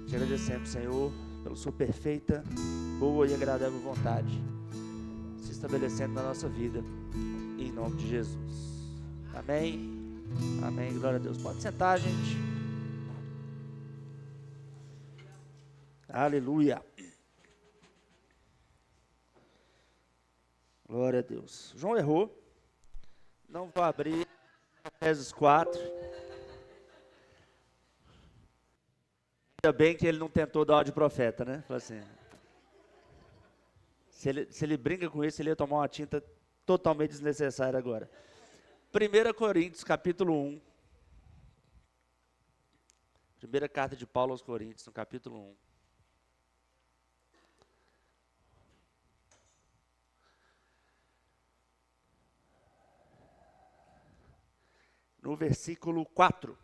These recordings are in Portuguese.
Te agradecemos, Senhor, pela sua perfeita, boa e agradável vontade se estabelecendo na nossa vida, em nome de Jesus. Amém, amém, glória a Deus. Pode sentar, gente. Aleluia. Glória a Deus. João errou. Não vou abrir Efésios 4. Ainda bem que ele não tentou dar uma de profeta, né? Falei assim, se ele brinca com isso, ele ia tomar uma tinta totalmente desnecessária agora. 1 Coríntios, capítulo 1. Primeira carta de Paulo aos Coríntios, no capítulo 1. No versículo 4.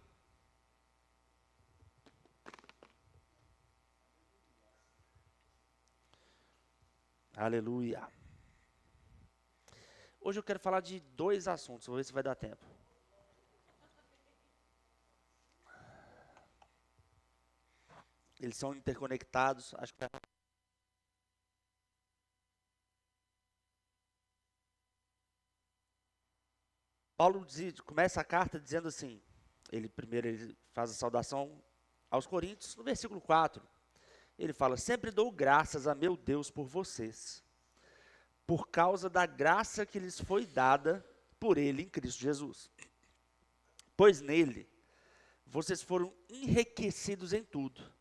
Aleluia. Hoje eu quero falar de dois assuntos, vou ver se vai dar tempo. Eles são interconectados, acho que vai... Paulo começa a carta dizendo assim, primeiro ele faz a saudação aos Coríntios, no versículo 4, ele fala, sempre dou graças a meu Deus por vocês, por causa da graça que lhes foi dada por ele em Cristo Jesus. Pois nele, vocês foram enriquecidos em tudo,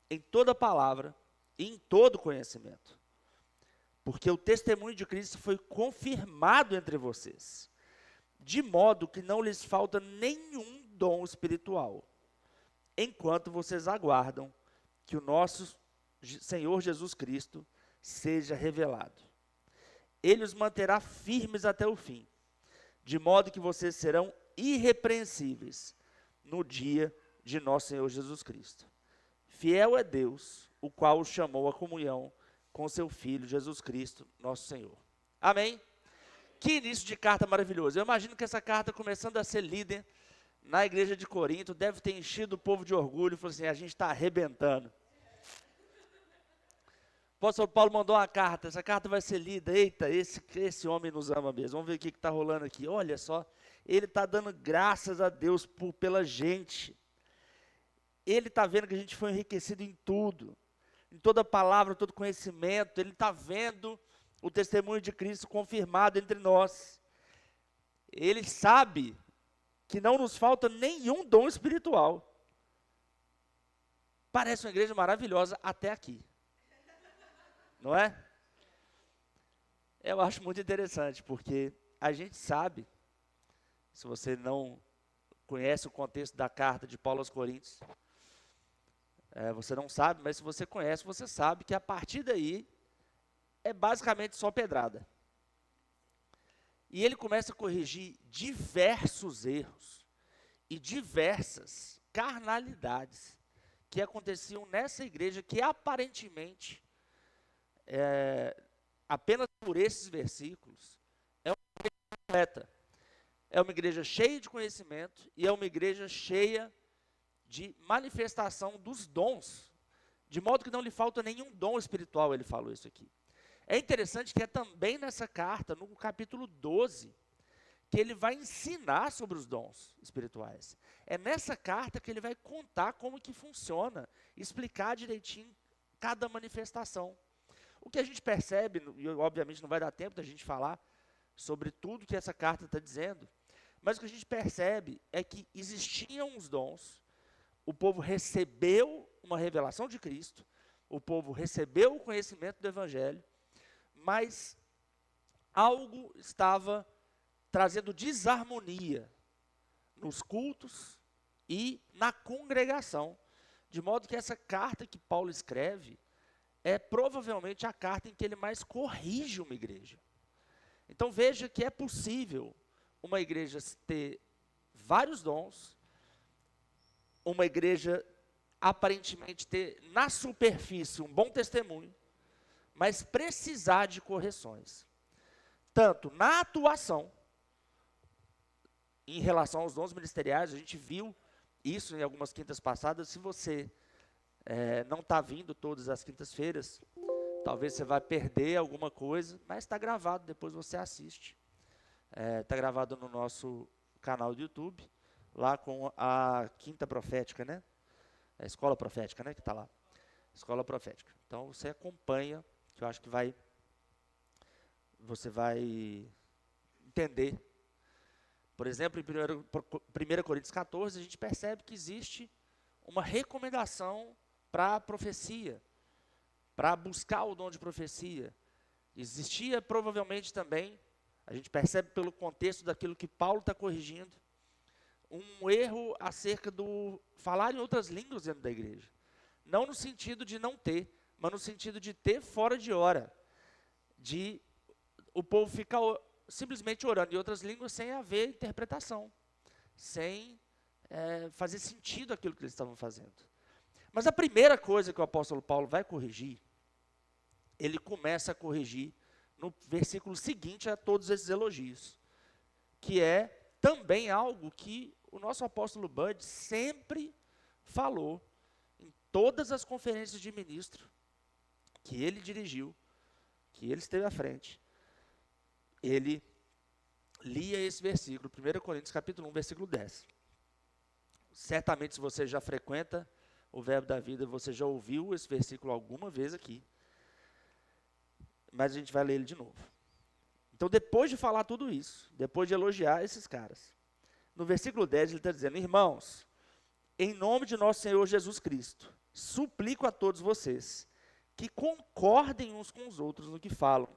em toda palavra e em todo conhecimento, porque o testemunho de Cristo foi confirmado entre vocês, de modo que não lhes falta nenhum dom espiritual, enquanto vocês aguardam que o nosso Senhor Jesus Cristo seja revelado. Ele os manterá firmes até o fim, de modo que vocês serão irrepreensíveis no dia de nosso Senhor Jesus Cristo. Fiel é Deus, o qual os chamou à comunhão com seu Filho Jesus Cristo, nosso Senhor. Amém? Que início de carta maravilhoso. Eu imagino que essa carta, começando a ser lida na igreja de Corinto, deve ter enchido o povo de orgulho, falou assim, a gente está arrebentando. O apóstolo Paulo mandou uma carta, essa carta vai ser lida, eita, esse homem nos ama mesmo, vamos ver o que está rolando aqui. Olha só, ele está dando graças a Deus pela gente. Ele está vendo que a gente foi enriquecido em tudo, em toda palavra, todo conhecimento, ele está vendo o testemunho de Cristo confirmado entre nós. Ele sabe que não nos falta nenhum dom espiritual. Parece uma igreja maravilhosa até aqui. Não é? Eu acho muito interessante, porque a gente sabe, se você não conhece o contexto da carta de Paulo aos Coríntios, você não sabe, mas se você conhece, você sabe que a partir daí, é basicamente só pedrada. E ele começa a corrigir diversos erros e diversas carnalidades que aconteciam nessa igreja que aparentemente, apenas por esses versículos, é uma igreja completa. É uma igreja cheia de conhecimento e é uma igreja cheia de manifestação dos dons, de modo que não lhe falta nenhum dom espiritual, ele falou isso aqui. É interessante que é também nessa carta, no capítulo 12, que ele vai ensinar sobre os dons espirituais. É nessa carta que ele vai contar como que funciona, explicar direitinho cada manifestação. O que a gente percebe, e obviamente não vai dar tempo da gente falar sobre tudo que essa carta está dizendo, mas o que a gente percebe é que existiam os dons, o povo recebeu uma revelação de Cristo, o povo recebeu o conhecimento do Evangelho, mas algo estava trazendo desarmonia nos cultos e na congregação, de modo que essa carta que Paulo escreve é provavelmente a carta em que ele mais corrige uma igreja. Então veja que é possível uma igreja ter vários dons, uma igreja aparentemente ter na superfície um bom testemunho, mas precisar de correções, tanto na atuação, em relação aos dons ministeriais, a gente viu isso em algumas quintas passadas. Se você não está vindo todas as quintas-feiras, talvez você vai perder alguma coisa, mas está gravado, depois você assiste. Está gravado no nosso canal do YouTube, lá com a Quinta Profética, né? A Escola Profética, né? Que está lá. Escola Profética. Então você acompanha, que eu acho que você vai entender. Por exemplo, em 1 Coríntios 14, a gente percebe que existe uma recomendação para a profecia, para buscar o dom de profecia. Existia provavelmente também, a gente percebe pelo contexto daquilo que Paulo está corrigindo, um erro acerca do falar em outras línguas dentro da igreja. Não no sentido de não ter, mas no sentido de ter fora de hora. De o povo ficar simplesmente orando em outras línguas sem haver interpretação. Sem fazer sentido aquilo que eles estavam fazendo. Mas a primeira coisa que o apóstolo Paulo vai corrigir, ele começa a corrigir no versículo seguinte a todos esses elogios. Que é também algo que o nosso apóstolo Bud sempre falou em todas as conferências de ministro que ele dirigiu, que ele esteve à frente. Ele lia esse versículo, 1 Coríntios capítulo 1, versículo 10. Certamente, se você já frequenta o Verbo da Vida, você já ouviu esse versículo alguma vez aqui. Mas a gente vai ler ele de novo. Então, depois de falar tudo isso, depois de elogiar esses caras, no versículo 10 ele está dizendo: irmãos, em nome de nosso Senhor Jesus Cristo, suplico a todos vocês que concordem uns com os outros no que falam,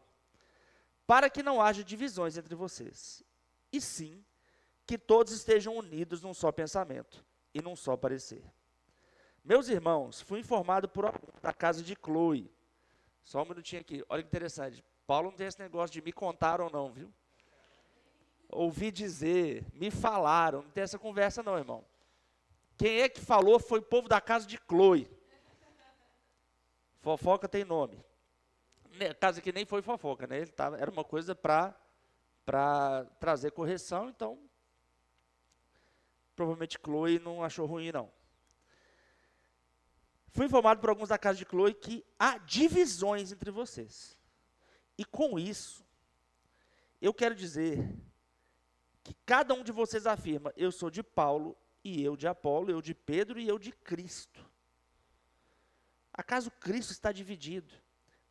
para que não haja divisões entre vocês, e sim que todos estejam unidos num só pensamento e num só parecer. Meus irmãos, fui informado por alguém da casa de Chloe. Só um minutinho aqui, olha que interessante. Paulo não tem esse negócio de me contaram não, viu? Ouvi dizer, me falaram, não tem essa conversa não, irmão. Quem é que falou foi o povo da casa de Chloe. Fofoca tem nome. Casa que nem foi fofoca, né? Era uma coisa para trazer correção, então provavelmente Chloe não achou ruim não. Fui informado por alguns da casa de Chloe que há divisões entre vocês. E com isso, eu quero dizer que cada um de vocês afirma: eu sou de Paulo, e eu de Apolo, eu de Pedro e eu de Cristo. Acaso Cristo está dividido?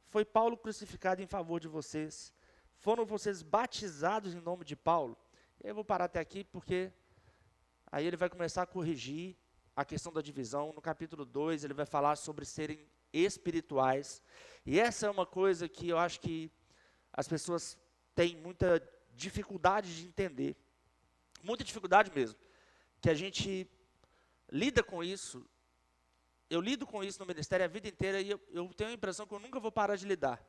Foi Paulo crucificado em favor de vocês? Foram vocês batizados em nome de Paulo? Eu vou parar até aqui porque aí ele vai começar a corrigir a questão da divisão. No capítulo 2 ele vai falar sobre serem espirituais. E essa é uma coisa que eu acho que as pessoas têm muita dificuldade de entender. Muita dificuldade mesmo. Que a gente lida com isso. Eu lido com isso no ministério a vida inteira e eu tenho a impressão que eu nunca vou parar de lidar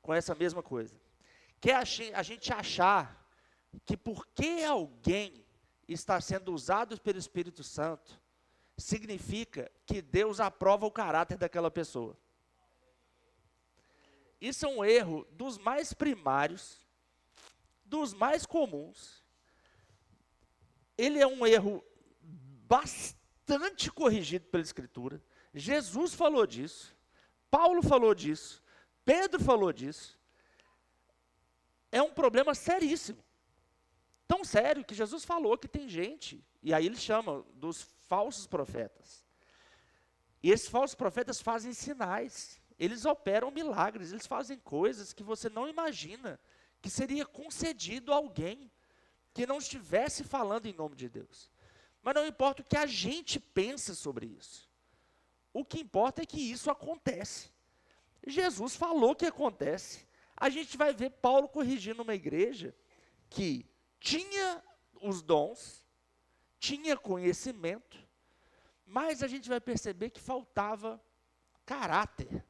com essa mesma coisa. Que é a gente achar que porque alguém está sendo usado pelo Espírito Santo, significa que Deus aprova o caráter daquela pessoa. Isso é um erro dos mais primários, dos mais comuns. Ele é um erro bastante corrigido pela Escritura. Jesus falou disso, Paulo falou disso, Pedro falou disso. É um problema seríssimo. Tão sério que Jesus falou que tem gente, e aí ele chama dos falsos profetas. E esses falsos profetas fazem sinais, eles operam milagres, eles fazem coisas que você não imagina que seria concedido a alguém que não estivesse falando em nome de Deus. Mas não importa o que a gente pensa sobre isso. O que importa é que isso acontece. Jesus falou que acontece. A gente vai ver Paulo corrigindo uma igreja que tinha os dons, tinha conhecimento, mas a gente vai perceber que faltava caráter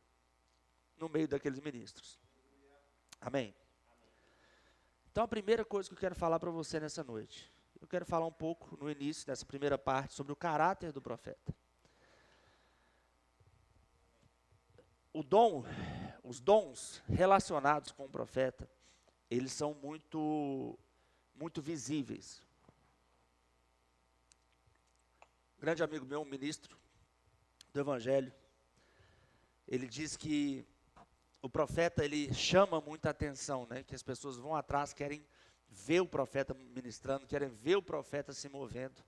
no meio daqueles ministros. Amém? Então, a primeira coisa que eu quero falar para você nessa noite, eu quero falar um pouco no início dessa primeira parte sobre o caráter do profeta. Os dons relacionados com o profeta, eles são muito visíveis. Um grande amigo meu, um ministro do Evangelho, ele diz que o profeta, ele chama muita atenção, né? Que as pessoas vão atrás, querem ver o profeta ministrando, querem ver o profeta se movendo.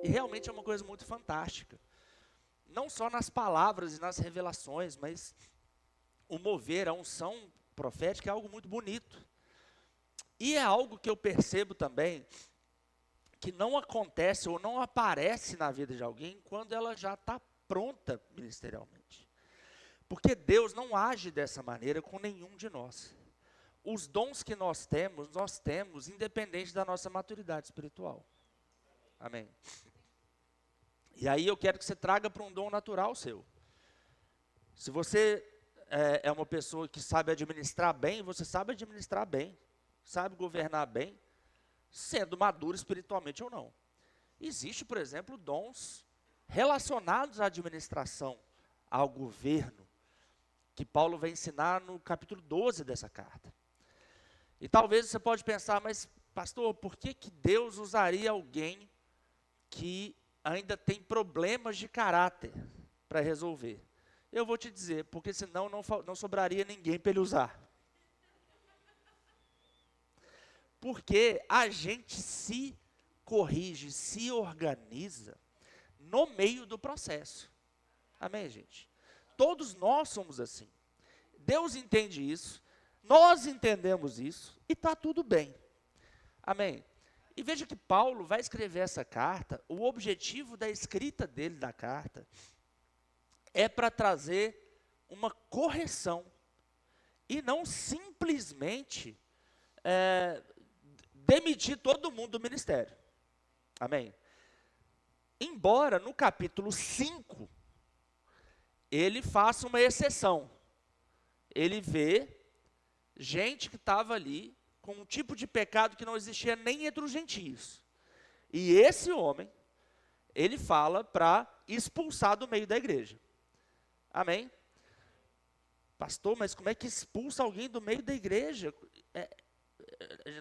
E realmente é uma coisa muito fantástica. Não só nas palavras e nas revelações, mas o mover, a unção profética é algo muito bonito. E é algo que eu percebo também, que não acontece ou não aparece na vida de alguém quando ela já está pronta ministerialmente. Porque Deus não age dessa maneira com nenhum de nós. Os dons que nós temos independente da nossa maturidade espiritual. Amém. E aí eu quero que você traga para um dom natural seu. Se você é uma pessoa que sabe administrar bem, você sabe administrar bem, sabe governar bem, sendo maduro espiritualmente ou não. Existe, por exemplo, dons relacionados à administração, ao governo, que Paulo vai ensinar no capítulo 12 dessa carta. E talvez você pode pensar, mas pastor, por que Deus usaria alguém que ainda tem problemas de caráter para resolver? Eu vou te dizer, porque senão não sobraria ninguém para ele usar. Porque a gente se corrige, se organiza no meio do processo. Amém, gente? Todos nós somos assim. Deus entende isso, nós entendemos isso e está tudo bem. Amém? E veja que Paulo vai escrever essa carta, o objetivo da escrita dele da carta é para trazer uma correção e não simplesmente demitir todo mundo do ministério. Amém? Embora no capítulo 5 ele faça uma exceção. Ele vê gente que estava ali com um tipo de pecado que não existia nem entre os gentios. E esse homem, ele fala para expulsar do meio da igreja. Amém? Pastor, mas como é que expulsa alguém do meio da igreja?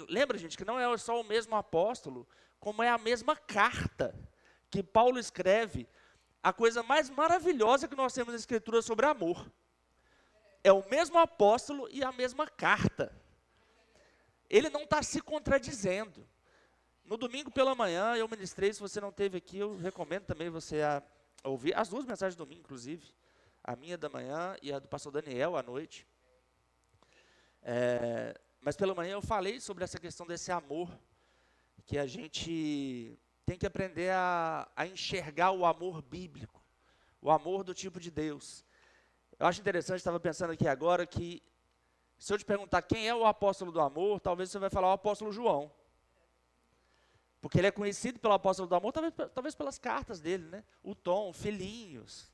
Lembra, gente, que não é só o mesmo apóstolo, como é a mesma carta que Paulo escreve. A coisa mais maravilhosa que nós temos na Escritura sobre amor. É o mesmo apóstolo e a mesma carta. Ele não está se contradizendo. No domingo pela manhã, eu ministrei, se você não esteve aqui, eu recomendo também você a ouvir as duas mensagens do domingo, inclusive. A minha da manhã e a do pastor Daniel à noite. Mas pela manhã eu falei sobre essa questão desse amor, que a gente tem que aprender a enxergar o amor bíblico, o amor do tipo de Deus. Eu acho interessante, estava pensando aqui agora, que se eu te perguntar quem é o apóstolo do amor, talvez você vai falar o apóstolo João. Porque ele é conhecido pelo apóstolo do amor, talvez pelas cartas dele, né? O tom, filhinhos.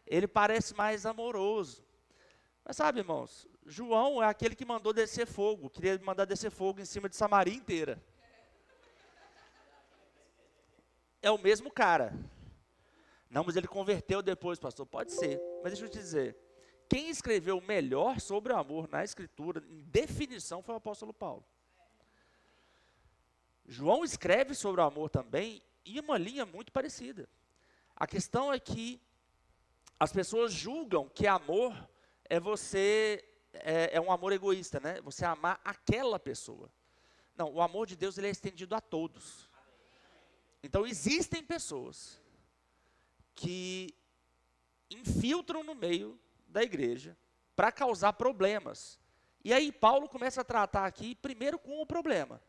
Ele parece mais amoroso. Mas sabe, irmãos, João é aquele que mandou descer fogo, queria mandar descer fogo em cima de Samaria inteira. É o mesmo cara. Não, mas ele converteu depois, pastor. Pode ser. Mas deixa eu te dizer. Quem escreveu melhor sobre o amor na Escritura, em definição, foi o apóstolo Paulo. João escreve sobre o amor também, em uma linha muito parecida. A questão é que as pessoas julgam que amor é um amor egoísta, né? Você amar aquela pessoa. Não, o amor de Deus ele é estendido a todos. Então, existem pessoas que infiltram no meio da igreja para causar problemas. E aí, Paulo começa a tratar aqui, primeiro com o problema.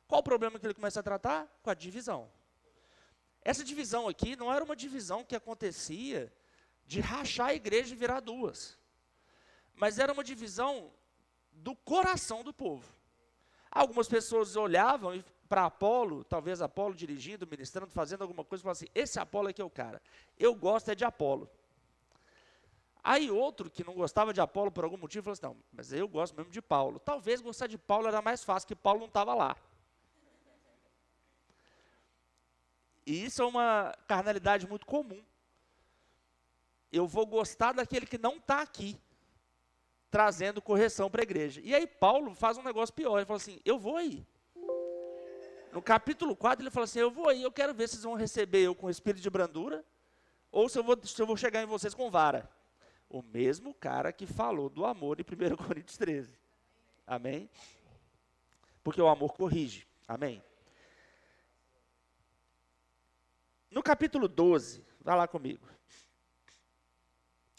Qual o problema que ele começa a tratar? Com a divisão. Essa divisão aqui não era uma divisão que acontecia de rachar a igreja e virar duas. Mas era uma divisão do coração do povo. Algumas pessoas olhavam para Apolo, talvez Apolo dirigindo, ministrando, fazendo alguma coisa, e falavam assim, esse Apolo aqui é o cara. Eu gosto de Apolo. Aí outro que não gostava de Apolo por algum motivo, falou assim, não, mas eu gosto mesmo de Paulo. Talvez gostar de Paulo era mais fácil, que Paulo não estava lá. E isso é uma carnalidade muito comum. Eu vou gostar daquele que não está aqui, trazendo correção para a igreja. E aí Paulo faz um negócio pior, ele fala assim, eu vou aí. No capítulo 4 ele fala assim, eu vou aí, eu quero ver se vocês vão receber eu com espírito de brandura, ou se eu vou chegar em vocês com vara. O mesmo cara que falou do amor em 1 Coríntios 13. Amém? Porque o amor corrige. Amém? No capítulo 12, vai lá comigo.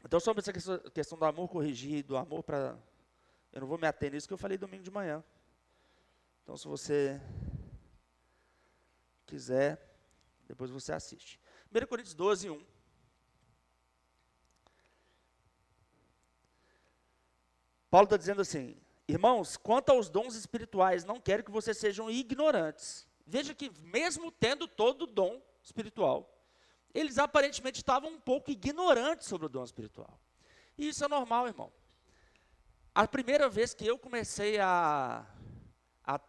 Então, sobre essa questão do amor corrigir, do amor para... Eu não vou me ater nisso que eu falei domingo de manhã. Então, se você quiser, depois você assiste. 1 Coríntios 12, 1. Paulo está dizendo assim: irmãos, quanto aos dons espirituais, não quero que vocês sejam ignorantes. Veja que mesmo tendo todo o dom espiritual, eles aparentemente estavam um pouco ignorantes sobre o dom espiritual. E isso é normal, irmão. A primeira vez que eu comecei a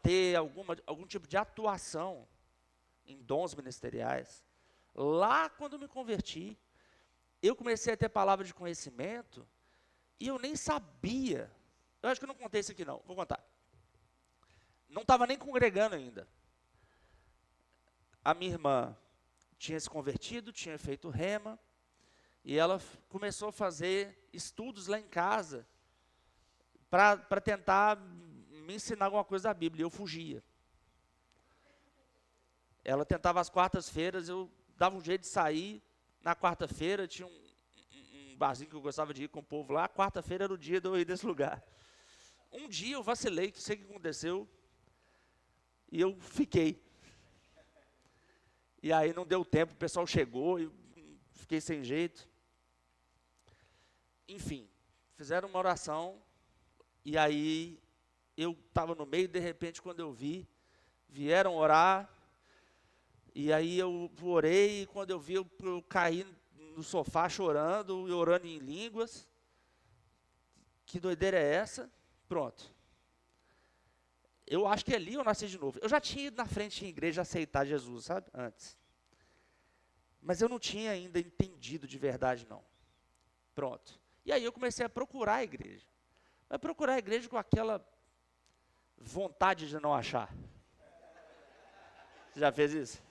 ter algum tipo de atuação em dons ministeriais, lá quando me converti, eu comecei a ter palavra de conhecimento e eu nem sabia. Eu acho que eu não contei isso aqui não, vou contar. Não estava nem congregando ainda. A minha irmã tinha se convertido, tinha feito rema, e ela começou a fazer estudos lá em casa para tentar me ensinar alguma coisa da Bíblia, e eu fugia. Ela tentava às quartas-feiras, eu dava um jeito de sair. Na quarta-feira tinha um barzinho que eu gostava de ir com o povo lá. Quarta-feira era o dia de eu ir nesse lugar. Um dia eu vacilei, que sei o que aconteceu, e eu fiquei. E aí não deu tempo, o pessoal chegou e fiquei sem jeito. Enfim, fizeram uma oração, e aí eu estava no meio, de repente, quando eu vi, vieram orar, e aí eu orei, e quando eu vi, eu caí no sofá chorando e orando em línguas. Que doideira é essa? Pronto. Eu acho que ali eu nasci de novo. Eu já tinha ido na frente em igreja aceitar Jesus, sabe? Antes. Mas eu não tinha ainda entendido de verdade, não. Pronto. E aí eu comecei a procurar a igreja. Mas procurar a igreja com aquela vontade de não achar. Você já fez isso?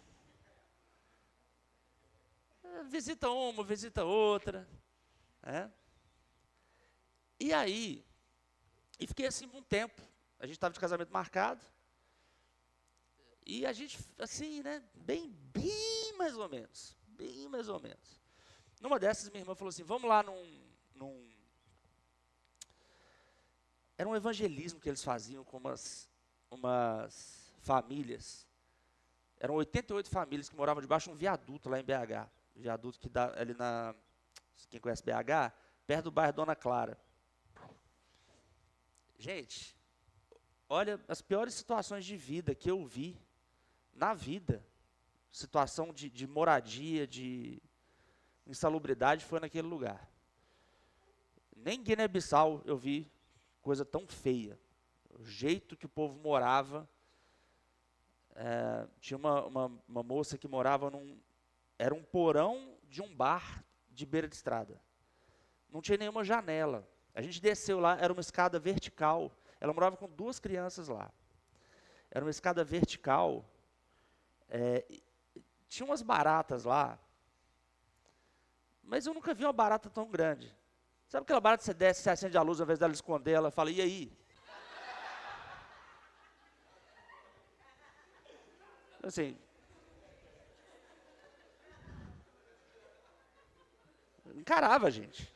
Visita uma, visita outra. E aí, fiquei assim um tempo. A gente estava de casamento marcado. E a gente, assim, né, bem mais ou menos. Bem mais ou menos. Numa dessas, minha irmã falou assim, vamos lá Era um evangelismo que eles faziam com umas famílias. Eram 88 famílias que moravam debaixo de um viaduto lá em BH. Viaduto que dá ali quem conhece BH, perto do bairro Dona Clara. Gente, olha, as piores situações de vida que eu vi na vida, situação de moradia, de insalubridade, foi naquele lugar. Nem em Guiné-Bissau eu vi coisa tão feia. O jeito que o povo morava. Tinha uma moça que morava era um porão de um bar de beira de estrada. Não tinha nenhuma janela. A gente desceu lá, era uma escada vertical. Ela morava com 2 crianças lá. Era uma escada vertical. Tinha umas baratas lá. Mas eu nunca vi uma barata tão grande. Sabe aquela barata que você desce, você acende a luz, ao invés dela esconder, ela fala, e aí? Assim, encarava a gente.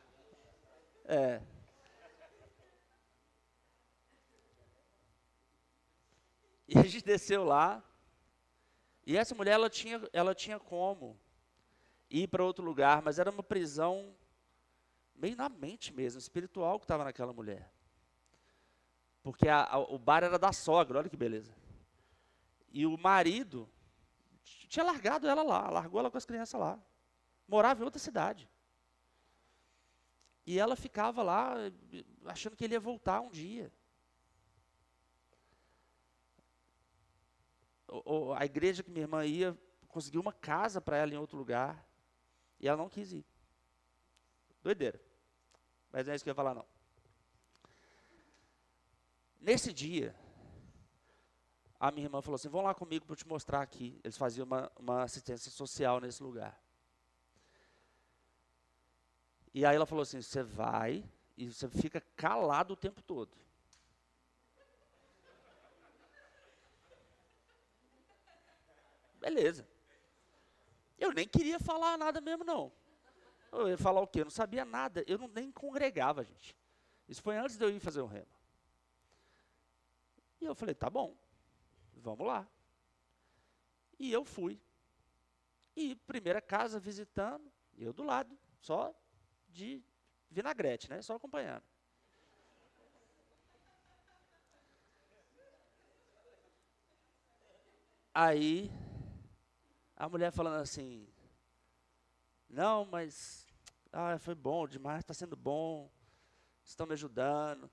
E a gente desceu lá, e essa mulher, ela tinha como ir para outro lugar, mas era uma prisão meio na mente mesmo, espiritual que estava naquela mulher. Porque o bar era da sogra, olha que beleza. E o marido tinha largado ela lá, largou ela com as crianças lá. Morava em outra cidade. E ela ficava lá, achando que ele ia voltar um dia. A igreja que minha irmã ia, conseguiu uma casa para ela em outro lugar. E ela não quis ir. Doideira. Mas não é isso que eu ia falar, não. Nesse dia, a minha irmã falou assim, vão lá comigo para eu te mostrar aqui. Eles faziam uma assistência social nesse lugar. E aí ela falou assim, você vai e você fica calado o tempo todo. Beleza. Eu nem queria falar nada mesmo, não. Eu ia falar o quê? Eu não sabia nada. Eu nem congregava, gente. Isso foi antes de eu ir fazer o rema. E eu falei, tá bom, vamos lá. E eu fui. E primeira casa visitando, eu do lado, só de vinagrete, né? Só acompanhando. Aí, a mulher falando assim, não, mas foi bom demais, está sendo bom, estão me ajudando.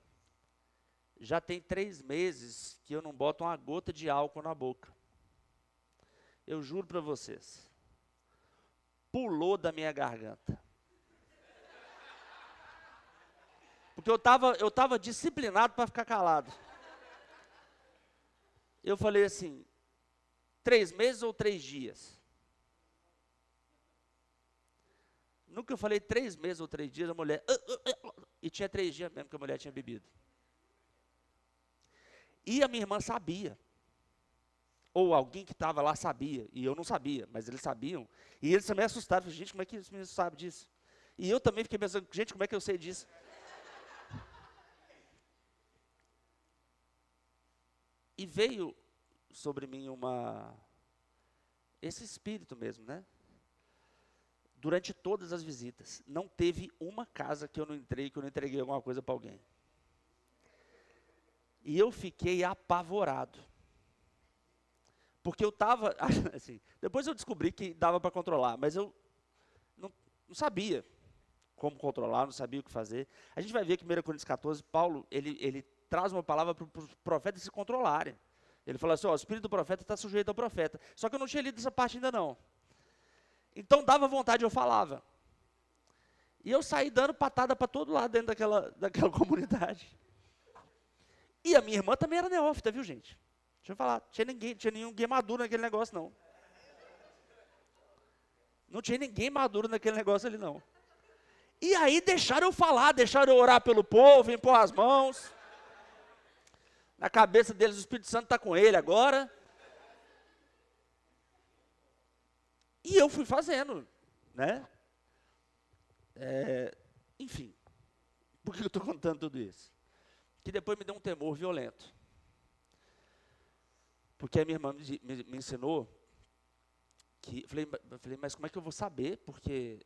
Já tem 3 meses que eu não boto uma gota de álcool na boca. Eu juro para vocês. Pulou da minha garganta. Porque eu tava disciplinado para ficar calado. Eu falei assim, 3 meses ou 3 dias? No que eu falei 3 meses ou 3 dias, a mulher... E tinha 3 dias mesmo que a mulher tinha bebido. E a minha irmã sabia. Ou alguém que estava lá sabia. E eu não sabia, mas eles sabiam. E eles também assustaram. Falei, gente, como é que esse menino sabe disso? E eu também fiquei pensando, gente, como é que eu sei disso? E veio sobre mim esse espírito mesmo, né? Durante todas as visitas, não teve uma casa que eu não entrei, que eu não entreguei alguma coisa para alguém. E eu fiquei apavorado. Porque eu estava, assim, depois eu descobri que dava para controlar, mas eu não sabia como controlar, não sabia o que fazer. A gente vai ver que em 1 Coríntios 14, Paulo, ele traz uma palavra para os profetas se controlarem. Ele fala assim, o espírito do profeta está sujeito ao profeta. Só que eu não tinha lido essa parte ainda não. Então dava vontade, eu falava. E eu saí dando patada para todo lado dentro daquela comunidade. E a minha irmã também era neófita, viu, gente? Deixa eu falar, tinha ninguém maduro naquele negócio, não. Não tinha ninguém maduro naquele negócio ali, não. E aí deixaram eu falar, deixaram eu orar pelo povo, impor as mãos. Na cabeça deles, o Espírito Santo está com ele agora. E eu fui fazendo, né? Enfim, por que eu estou contando tudo isso? Que depois me deu um temor violento. Porque a minha irmã me ensinou que... Eu falei, mas como é que eu vou saber? Porque...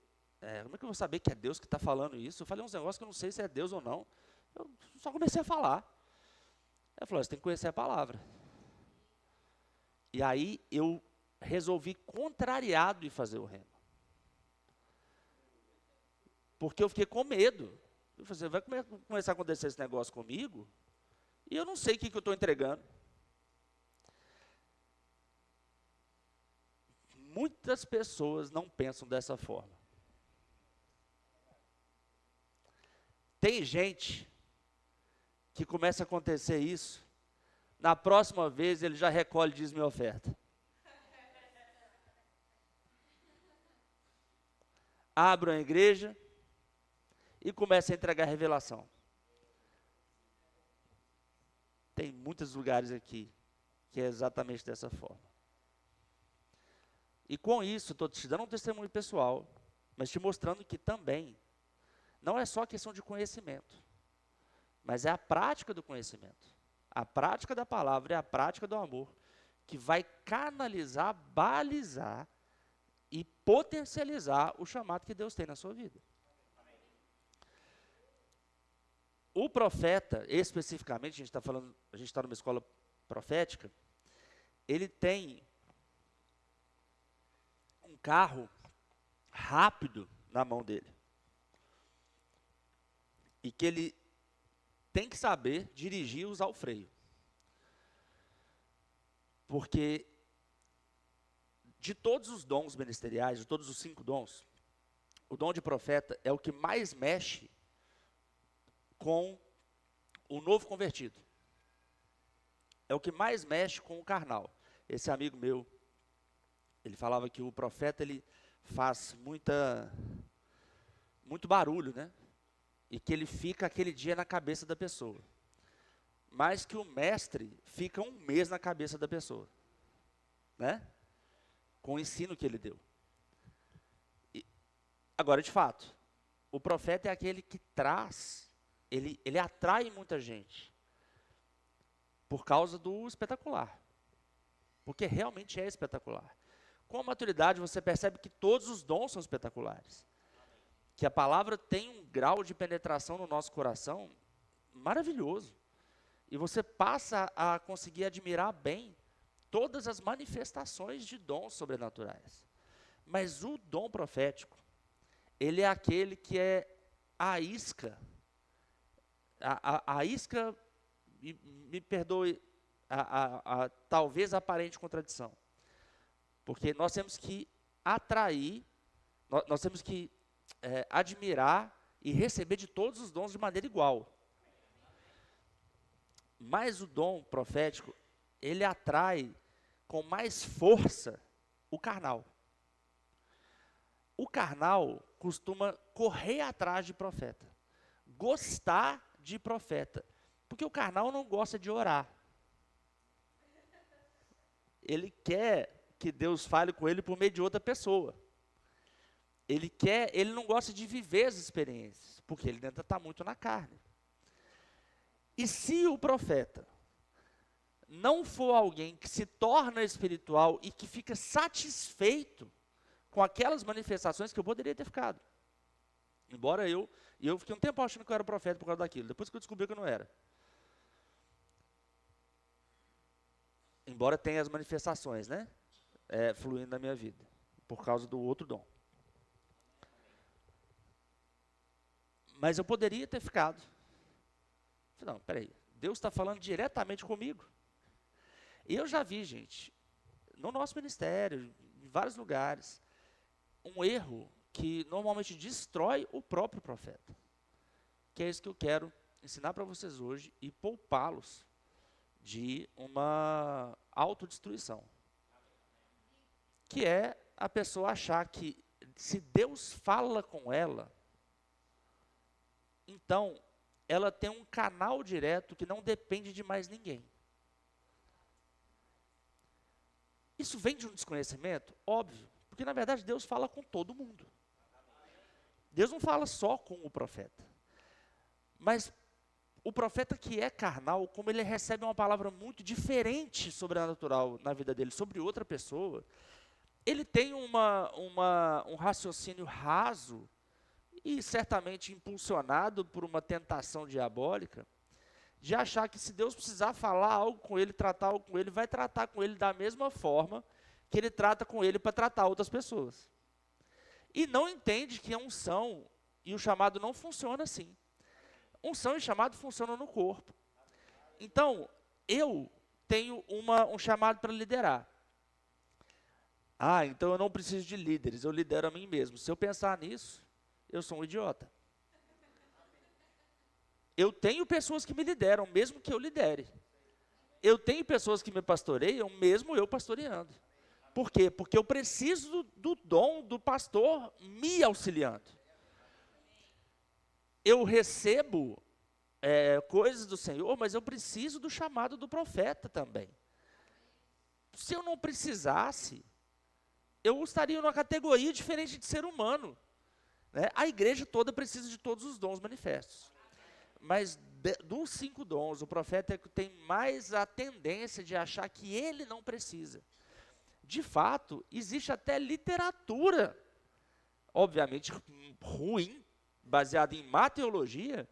como é que eu vou saber que é Deus que está falando isso? Eu falei uns negócios que eu não sei se é Deus ou não. Eu só comecei a falar. Ela falou, você tem que conhecer a palavra. E aí eu resolvi contrariado de fazer o rema. Porque eu fiquei com medo. Eu falei, vai começar a acontecer esse negócio comigo? E eu não sei o que eu estou entregando. Muitas pessoas não pensam dessa forma. Tem gente que começa a acontecer isso, na próxima vez ele já recolhe e diz minha oferta. Abre uma igreja e começa a entregar revelação. Tem muitos lugares aqui que é exatamente dessa forma. E com isso, estou te dando um testemunho pessoal, mas te mostrando que também não é só questão de conhecimento, mas é a prática do conhecimento. A prática da palavra é a prática do amor, que vai canalizar, balizar e potencializar o chamado que Deus tem na sua vida. O profeta, especificamente, a gente está numa escola profética, ele tem um carro rápido na mão dele. E que ele tem que saber dirigir e usar o freio. Porque de todos os dons ministeriais, de todos os 5 dons, o dom de profeta é o que mais mexe com o novo convertido. É o que mais mexe com o carnal. Esse amigo meu, ele falava que o profeta ele faz muito barulho, né? E que ele fica aquele dia na cabeça da pessoa. Mas que o mestre fica um mês na cabeça da pessoa, né? Com o ensino que ele deu. Agora, de fato, o profeta é aquele que traz, ele atrai muita gente por causa do espetacular. Porque realmente é espetacular. Com a maturidade, você percebe que todos os dons são espetaculares. Que a palavra tem um grau de penetração no nosso coração maravilhoso. E você passa a conseguir admirar bem todas as manifestações de dons sobrenaturais. Mas o dom profético, ele é aquele que é a isca, a isca, me perdoe, talvez aparente contradição. Porque nós temos que atrair, nós temos que admirar e receber de todos os dons de maneira igual. Mas o dom profético, ele atrai com mais força o carnal. O carnal costuma correr atrás de profeta, gostar de profeta, porque o carnal não gosta de orar. Ele quer que Deus fale com ele por meio de outra pessoa. Ele não gosta de viver as experiências, porque ele ainda está muito na carne. E se o profeta não for alguém que se torna espiritual e que fica satisfeito com aquelas manifestações que eu poderia ter ficado. Embora eu fiquei um tempo achando que eu era profeta por causa daquilo, depois que eu descobri que eu não era. Embora tenha as manifestações, né? Fluindo na minha vida, por causa do outro dom. Mas eu poderia ter ficado. Não, peraí, Deus está falando diretamente comigo. E eu já vi, gente, no nosso ministério, em vários lugares, um erro que normalmente destrói o próprio profeta. Que é isso que eu quero ensinar para vocês hoje e poupá-los de uma autodestruição. Que é a pessoa achar que se Deus fala com ela, então ela tem um canal direto que não depende de mais ninguém. Isso vem de um desconhecimento? Óbvio, porque na verdade Deus fala com todo mundo. Deus não fala só com o profeta. Mas o profeta que é carnal, como ele recebe uma palavra muito diferente sobrenatural na vida dele sobre outra pessoa, ele tem um raciocínio raso e certamente impulsionado por uma tentação diabólica, de achar que se Deus precisar falar algo com ele, tratar algo com ele, vai tratar com ele da mesma forma que ele trata com ele para tratar outras pessoas. E não entende que a unção e o chamado não funcionam assim. Unção e chamado funcionam no corpo. Então, eu tenho um chamado para liderar. Então eu não preciso de líderes, eu lidero a mim mesmo. Se eu pensar nisso, eu sou um idiota. Eu tenho pessoas que me lideram, mesmo que eu lidere. Eu tenho pessoas que me pastoreiam, mesmo eu pastoreando. Por quê? Porque eu preciso do dom do pastor me auxiliando. Eu recebo coisas do Senhor, mas eu preciso do chamado do profeta também. Se eu não precisasse, eu estaria numa categoria diferente de ser humano. Né? A igreja toda precisa de todos os dons manifestos. Mas dos 5 dons, o profeta tem mais a tendência de achar que ele não precisa. De fato, existe até literatura, obviamente ruim, baseada em má teologia,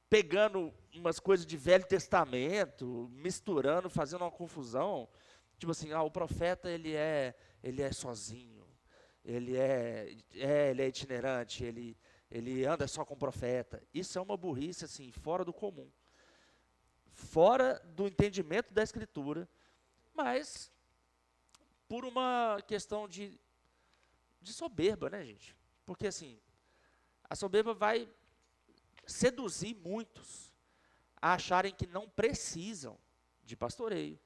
pegando umas coisas de Velho Testamento, misturando, fazendo uma confusão. Tipo assim, o profeta ele é sozinho, ele é itinerante, ele anda só com o profeta. Isso é uma burrice assim, fora do comum. Fora do entendimento da Escritura, mas por uma questão de soberba, né, gente? Porque assim, a soberba vai seduzir muitos a acharem que não precisam de pastoreio,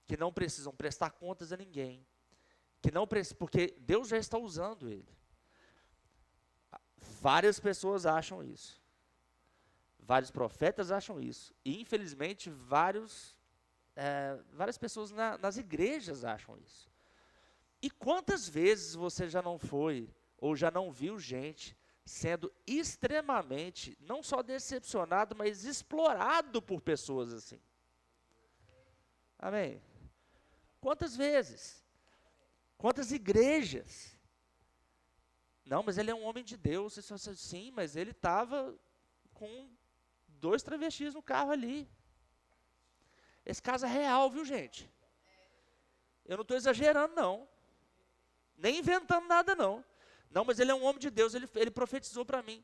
que não precisam prestar contas a ninguém, porque Deus já está usando ele. Várias pessoas acham isso. Vários profetas acham isso. E, infelizmente, várias pessoas nas igrejas acham isso. E quantas vezes você já não foi, ou já não viu gente sendo extremamente, não só decepcionado, mas explorado por pessoas assim? Amém? Quantas vezes? Quantas igrejas? Não, mas ele é um homem de Deus. Sim, mas ele estava com 2 travestis no carro ali. Esse caso é real, viu, gente? Eu não estou exagerando, não. Nem inventando nada, não. Não, mas ele é um homem de Deus, ele profetizou para mim.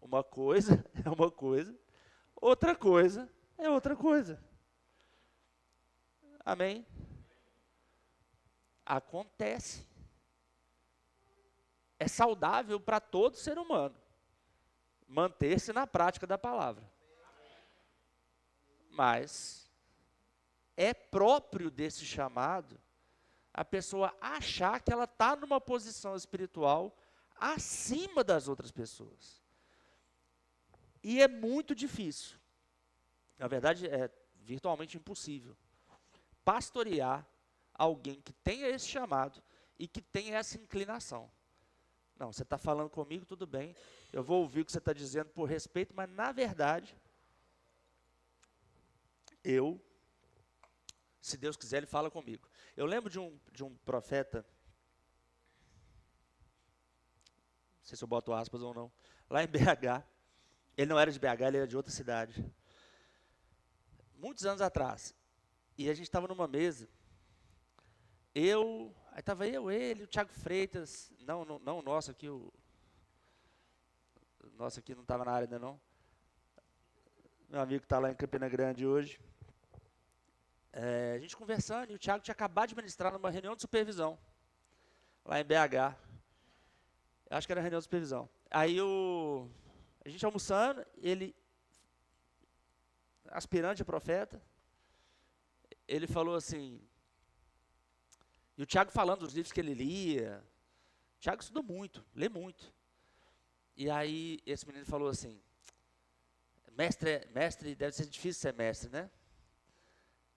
Uma coisa é uma coisa, outra coisa é outra coisa. Amém? Acontece. É saudável para todo ser humano manter-se na prática da palavra. Mas é próprio desse chamado a pessoa achar que ela está numa posição espiritual acima das outras pessoas. E é muito difícil. Na verdade, é virtualmente impossível pastorear alguém que tenha esse chamado e que tenha essa inclinação. Não, você está falando comigo, tudo bem, eu vou ouvir o que você está dizendo por respeito, mas na verdade, se Deus quiser, Ele fala comigo. Eu lembro de um profeta, não sei se eu boto aspas ou não, lá em BH, ele não era de BH, ele era de outra cidade, muitos anos atrás, e a gente estava numa mesa, aí estava ele, o Thiago Freitas, não o nosso aqui, o nosso aqui não estava na área ainda não, meu amigo que está lá em Campina Grande hoje, a gente conversando, e o Thiago tinha acabado de ministrar numa reunião de supervisão, lá em BH, eu acho que era reunião de supervisão, aí a gente almoçando, ele, aspirante a profeta, ele falou assim, e o Thiago falando dos livros que ele lia, o Thiago estudou muito, lê muito, e aí esse menino falou assim, mestre deve ser difícil ser mestre, né?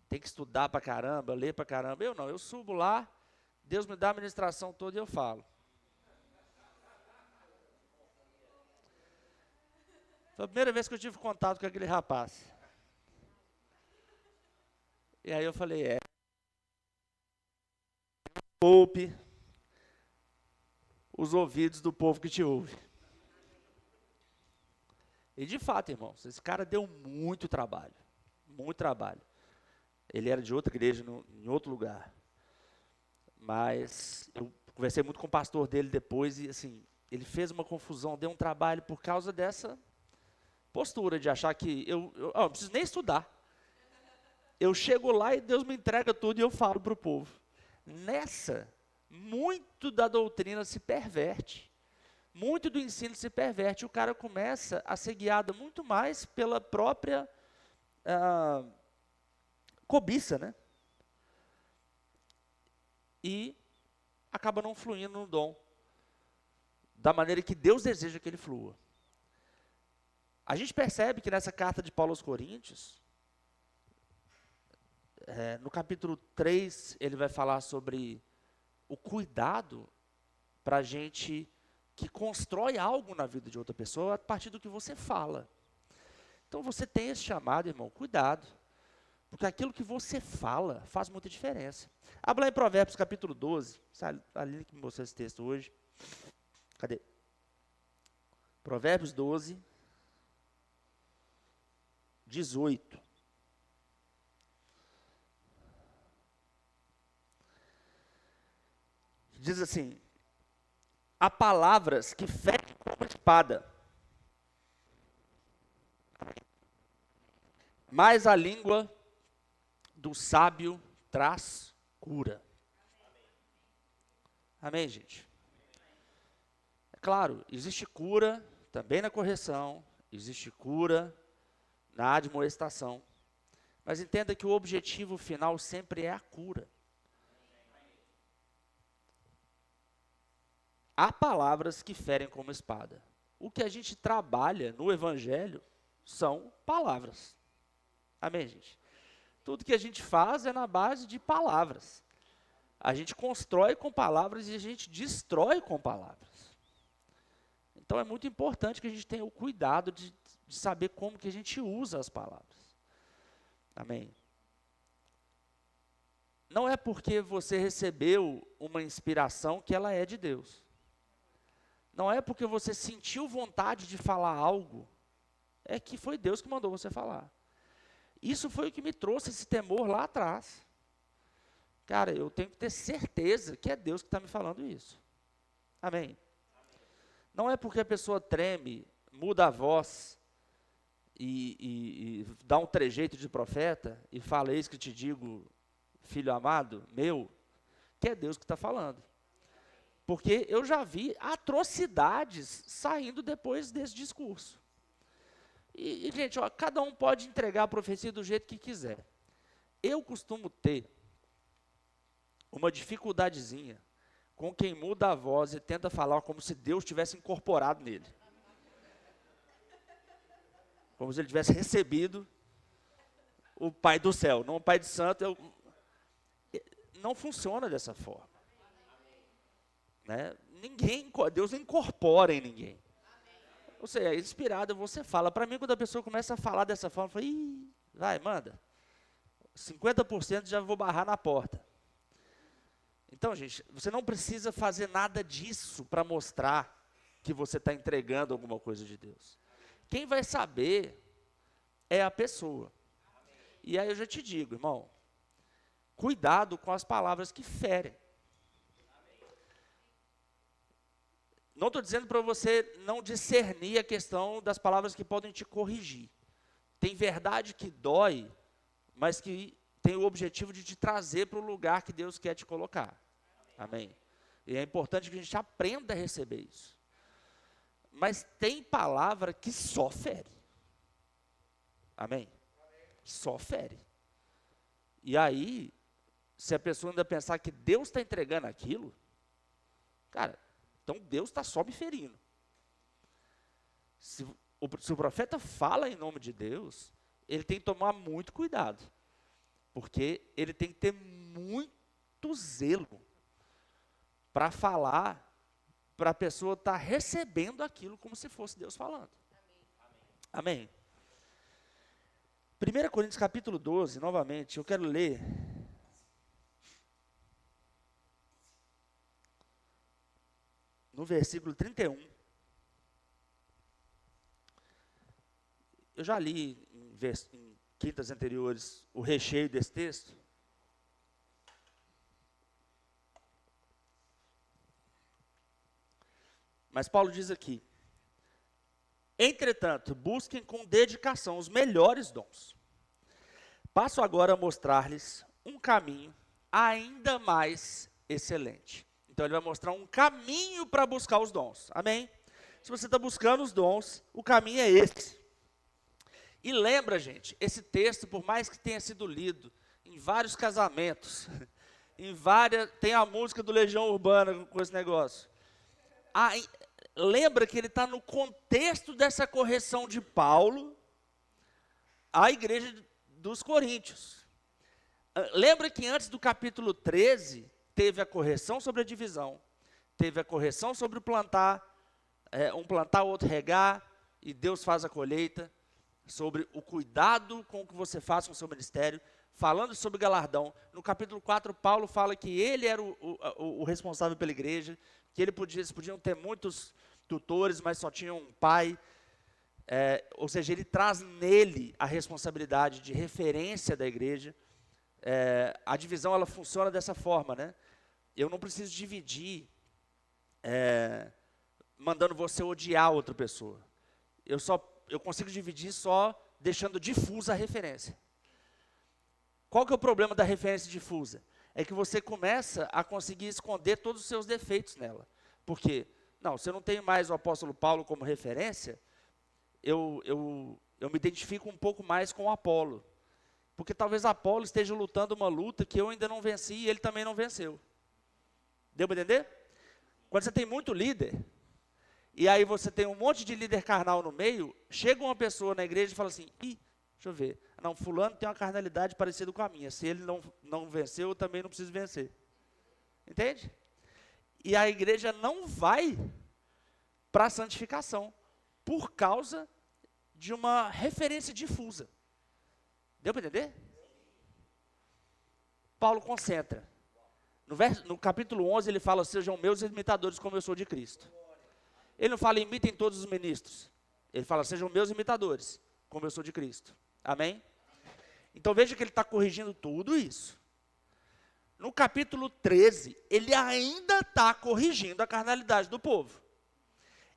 Tem que estudar pra caramba, ler pra caramba. Eu não, eu subo lá, Deus me dá a ministração toda e eu falo. Foi a primeira vez que eu tive contato com aquele rapaz. E aí eu falei, poupe os ouvidos do povo que te ouve. E de fato, irmãos, esse cara deu muito trabalho, muito trabalho. Ele era de outra igreja, em outro lugar. Mas eu conversei muito com o pastor dele depois e, assim, ele fez uma confusão, deu um trabalho por causa dessa postura de achar que eu não preciso nem estudar. Eu chego lá e Deus me entrega tudo e eu falo para o povo. Nessa, muito da doutrina se perverte. Muito do ensino se perverte. O cara começa a ser guiado muito mais pela própria cobiça, né? E acaba não fluindo no dom da maneira que Deus deseja que ele flua. A gente percebe que nessa carta de Paulo aos Coríntios, no capítulo 3, ele vai falar sobre o cuidado para a gente que constrói algo na vida de outra pessoa a partir do que você fala. Então você tem esse chamado, irmão, cuidado. Porque aquilo que você fala faz muita diferença. Abra lá em Provérbios capítulo 12, ali que me mostrou esse texto hoje. Cadê? Provérbios 12, 18. Diz assim, há palavras que ferem como espada, mas a língua do sábio traz cura. Amém, gente? É claro, existe cura também na correção, existe cura na admoestação, mas entenda que o objetivo final sempre é a cura. Há palavras que ferem como espada, o que a gente trabalha no Evangelho são palavras. Amém, gente? Tudo que a gente faz é na base de palavras. A gente constrói com palavras e a gente destrói com palavras. Então é muito importante que a gente tenha o cuidado de saber como que a gente usa as palavras. Amém? Não é porque você recebeu uma inspiração que ela é de Deus. Não é porque você sentiu vontade de falar algo, é que foi Deus que mandou você falar. Isso foi o que me trouxe esse temor lá atrás. Cara, eu tenho que ter certeza que é Deus que está me falando isso. Amém? Não é porque a pessoa treme, muda a voz e dá um trejeito de profeta e fala, eis que te digo, filho amado, meu, que é Deus que está falando. Porque eu já vi atrocidades saindo depois desse discurso. E gente, ó, cada um pode entregar a profecia do jeito que quiser. Eu costumo ter uma dificuldadezinha com quem muda a voz e tenta falar como se Deus tivesse incorporado nele. Como se ele tivesse recebido o Pai do céu, não o Pai de Santo. Não funciona dessa forma. Né? Deus não incorpora em ninguém. Ou seja, é inspirado, você fala. Para mim, quando a pessoa começa a falar dessa forma, eu falo, ih, vai, manda. 50% já vou barrar na porta. Então, gente, você não precisa fazer nada disso para mostrar que você está entregando alguma coisa de Deus. Quem vai saber é a pessoa. E aí eu já te digo, irmão, cuidado com as palavras que ferem. Não estou dizendo para você não discernir a questão das palavras que podem te corrigir. Tem verdade que dói, mas que tem o objetivo de te trazer para o lugar que Deus quer te colocar. Amém? E é importante que a gente aprenda a receber isso. Mas tem palavra que só fere. Amém? Só fere. E aí, se a pessoa ainda pensar que Deus está entregando aquilo, cara, então Deus está só me ferindo. Se o profeta fala em nome de Deus, ele tem que tomar muito cuidado. Porque ele tem que ter muito zelo para falar, para a pessoa estar recebendo aquilo como se fosse Deus falando. Amém? 1 Coríntios capítulo 12, novamente, eu quero ler. No versículo 31. Eu já li em quintas anteriores o recheio desse texto. Mas Paulo diz aqui: entretanto, busquem com dedicação os melhores dons. Passo agora a mostrar-lhes um caminho ainda mais excelente. Então ele vai mostrar um caminho para buscar os dons. Amém? Se você está buscando os dons, o caminho é esse. E lembra, gente, esse texto, por mais que tenha sido lido em vários casamentos, tem a música do Legião Urbana com esse negócio. Lembra que ele está no contexto dessa correção de Paulo à igreja dos Coríntios. Lembra que antes do capítulo 13, teve a correção sobre a divisão, teve a correção sobre o plantar, um plantar, outro regar, e Deus faz a colheita, sobre o cuidado com o que você faz com o seu ministério, falando sobre galardão. No capítulo 4, Paulo fala que ele era o responsável pela igreja, que eles podiam ter muitos tutores, mas só tinham um pai. Ou seja, ele traz nele a responsabilidade de referência da igreja. A divisão, ela funciona dessa forma, né? Eu não preciso dividir mandando você odiar outra pessoa. Eu consigo dividir só deixando difusa a referência. Qual que é o problema da referência difusa? É que você começa a conseguir esconder todos os seus defeitos nela. Por quê? Não, se eu não tenho mais o apóstolo Paulo como referência, eu me identifico um pouco mais com o Apolo. Porque talvez Apolo esteja lutando uma luta que eu ainda não venci e ele também não venceu. Deu para entender? Quando você tem muito líder, e aí você tem um monte de líder carnal no meio, chega uma pessoa na igreja e fala assim, ih, deixa eu ver, não, fulano tem uma carnalidade parecida com a minha, se ele não venceu, eu também não preciso vencer. Entende? E a igreja não vai para a santificação, por causa de uma referência difusa. Deu para entender? Paulo concentra. No capítulo 11 ele fala, sejam meus imitadores como eu sou de Cristo. Ele não fala, imitem todos os ministros. Ele fala, sejam meus imitadores, como eu sou de Cristo. Amém? Então veja que ele está corrigindo tudo isso. No capítulo 13, ele ainda está corrigindo a carnalidade do povo.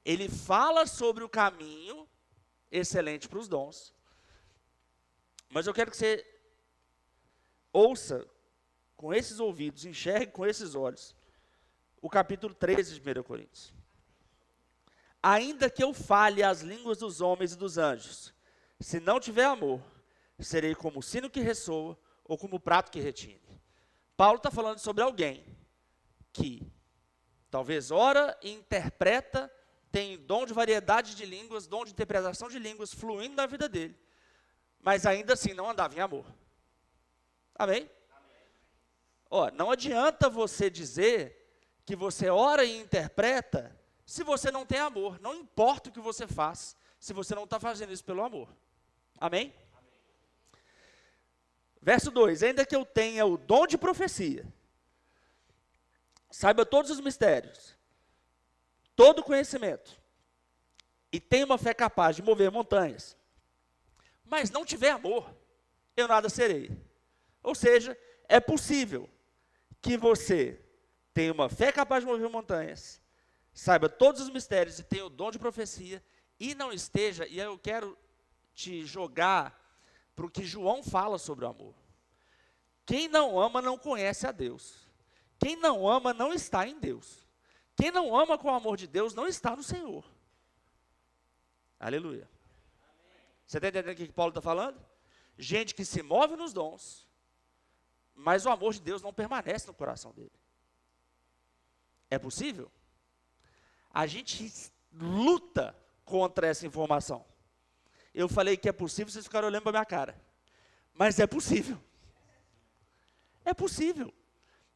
Ele fala sobre o caminho excelente para os dons. Mas eu quero que você ouça com esses ouvidos, enxergue com esses olhos, o capítulo 13 de 1 Coríntios. Ainda que eu fale as línguas dos homens e dos anjos, se não tiver amor, serei como o sino que ressoa ou como o prato que retine. Paulo está falando sobre alguém que talvez ora e interpreta, tem dom de variedade de línguas, dom de interpretação de línguas fluindo na vida dele, mas ainda assim não andava em amor. Amém? Ó, não adianta você dizer que você ora e interpreta se você não tem amor. Não importa o que você faz, se você não está fazendo isso pelo amor. Amém? Verso 2, ainda que eu tenha o dom de profecia, saiba todos os mistérios, todo conhecimento, e tenha uma fé capaz de mover montanhas, mas não tiver amor, eu nada serei. Ou seja, é possível que você tenha uma fé capaz de mover montanhas, saiba todos os mistérios e tenha o dom de profecia, e não esteja, e eu quero te jogar para o que João fala sobre o amor. Quem não ama não conhece a Deus. Quem não ama não está em Deus. Quem não ama com o amor de Deus não está no Senhor. Aleluia. Você está entendendo o que Paulo está falando? Gente que se move nos dons, mas o amor de Deus não permanece no coração dele. É possível? A gente luta contra essa informação. Eu falei que é possível, vocês ficaram olhando para a minha cara. Mas é possível. É possível.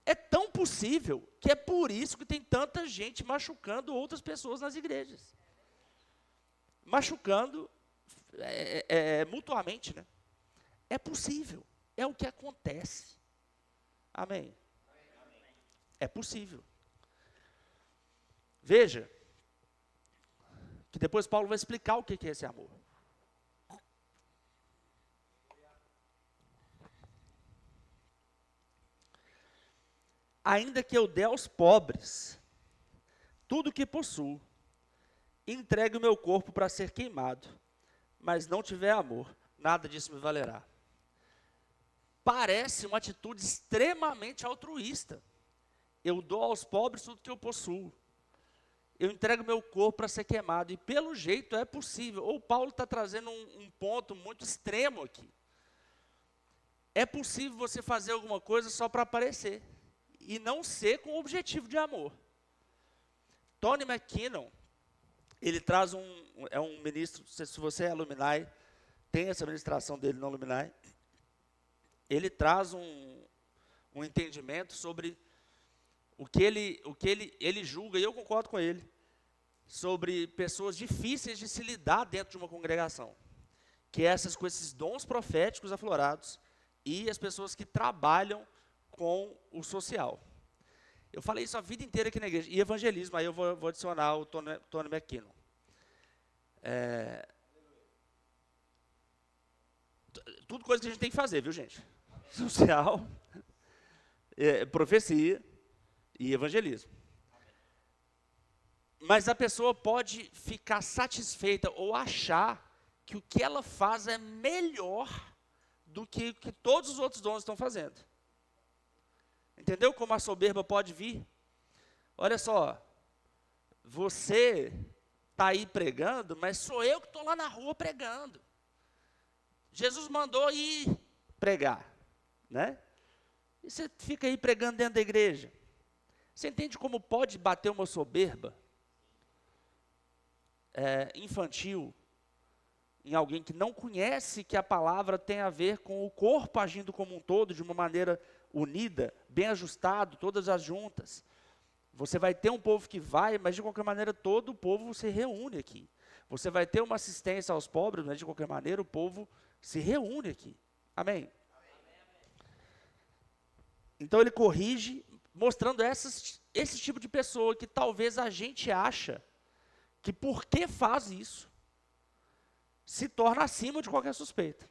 É tão possível que é por isso que tem tanta gente machucando outras pessoas nas igrejas. Machucando mutuamente, né? É possível. É o que acontece. Amém? É possível. Veja que depois Paulo vai explicar o que é esse amor. Ainda que eu dê aos pobres tudo o que possuo, entregue o meu corpo para ser queimado, mas não tiver amor, nada disso me valerá. Parece uma atitude extremamente altruísta. Eu dou aos pobres tudo que eu possuo. Eu entrego meu corpo para ser queimado, e pelo jeito é possível. Ou Paulo está trazendo um ponto muito extremo aqui. É possível você fazer alguma coisa só para aparecer, e não ser com o objetivo de amor. Tony McKinnon, ele traz é um ministro, se você é alumni, tem essa ministração dele no alumni, ele traz um entendimento sobre o que ele julga, e eu concordo com ele, sobre pessoas difíceis de se lidar dentro de uma congregação, que é com esses dons proféticos aflorados, e as pessoas que trabalham com o social. Eu falei isso a vida inteira aqui na igreja. E evangelismo, aí eu vou adicionar o Tony McKinnon. Tudo coisa que a gente tem que fazer, viu, gente? Social, profecia e evangelismo. Mas a pessoa pode ficar satisfeita ou achar que o que ela faz é melhor do que todos os outros dons estão fazendo. Entendeu como a soberba pode vir? Olha só, você está aí pregando, mas sou eu que estou lá na rua pregando. Jesus mandou ir pregar, né? E você fica aí pregando dentro da igreja. Você entende como pode bater uma soberba? infantil em alguém que não conhece que a palavra tem a ver com o corpo agindo como um todo, de uma maneira unida, bem ajustado, todas as juntas. Você vai ter um povo que vai, mas de qualquer maneira todo o povo se reúne aqui. Você vai ter uma assistência aos pobres, mas de qualquer maneira o povo se reúne aqui. Amém? Então ele corrige, mostrando esse tipo de pessoa que talvez a gente acha que porque faz isso, se torna acima de qualquer suspeita.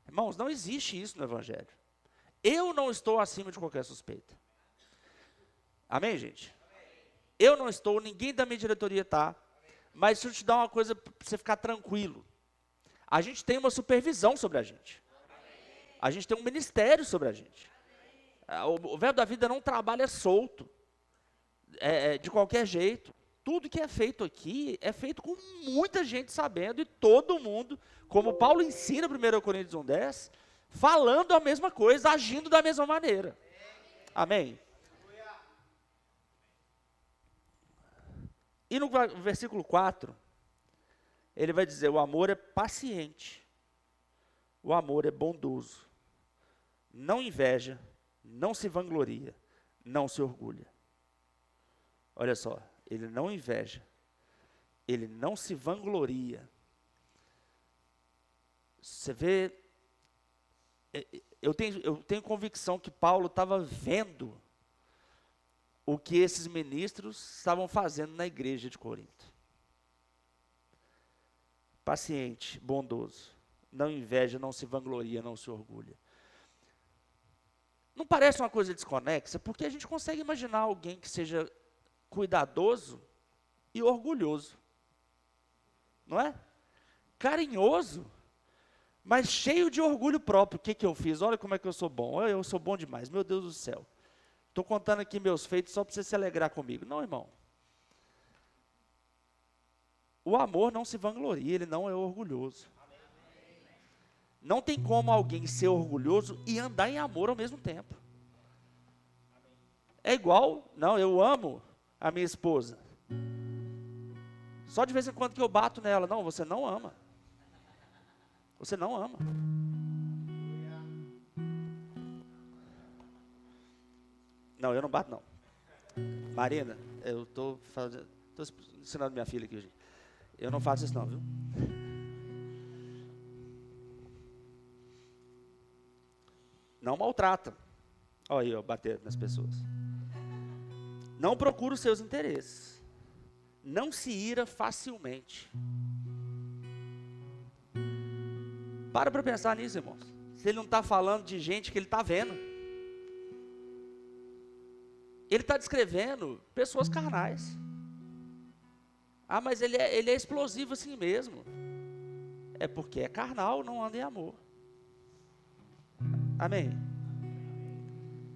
Irmãos, não existe isso no Evangelho. Eu não estou acima de qualquer suspeita. Amém, gente? Eu não estou, ninguém da minha diretoria está. Mas deixa eu te dar uma coisa para você ficar tranquilo. A gente tem uma supervisão sobre a gente. A gente tem um ministério sobre a gente. O Verbo da Vida não trabalha solto, de qualquer jeito. Tudo que é feito aqui é feito com muita gente sabendo e todo mundo, como Paulo ensina em 1 Coríntios 1:10, falando a mesma coisa, agindo da mesma maneira. Amém? E no versículo 4, ele vai dizer, o amor é paciente, o amor é bondoso, não inveja, não se vangloria, não se orgulha. Olha só, ele não inveja, ele não se vangloria. Você vê, eu tenho convicção que Paulo estava vendo o que esses ministros estavam fazendo na igreja de Corinto. Paciente, bondoso, não inveja, não se vangloria, não se orgulha. Não parece uma coisa desconexa? Porque a gente consegue imaginar alguém que seja cuidadoso e orgulhoso, não é? Carinhoso, mas cheio de orgulho próprio. O que eu fiz? Olha como é que eu sou bom. Olha, eu sou bom demais, meu Deus do céu. Estou contando aqui meus feitos só para você se alegrar comigo. Não, irmão. O amor não se vangloria, ele não é orgulhoso. Não tem como alguém ser orgulhoso e andar em amor ao mesmo tempo. É igual, não, eu amo a minha esposa. Só de vez em quando que eu bato nela. Não, você não ama. Você não ama. Não, eu não bato, não. Marina, eu estou ensinando minha filha aqui hoje. Eu não faço isso não, viu? Não maltrata. Olha aí, ó, bater nas pessoas. Não procura os seus interesses. Não se ira facilmente. Para pensar nisso, irmãos. Se ele não está falando de gente que ele está vendo. Ele está descrevendo pessoas carnais. Ah, mas ele é explosivo assim mesmo. É porque é carnal, não anda em amor. Amém?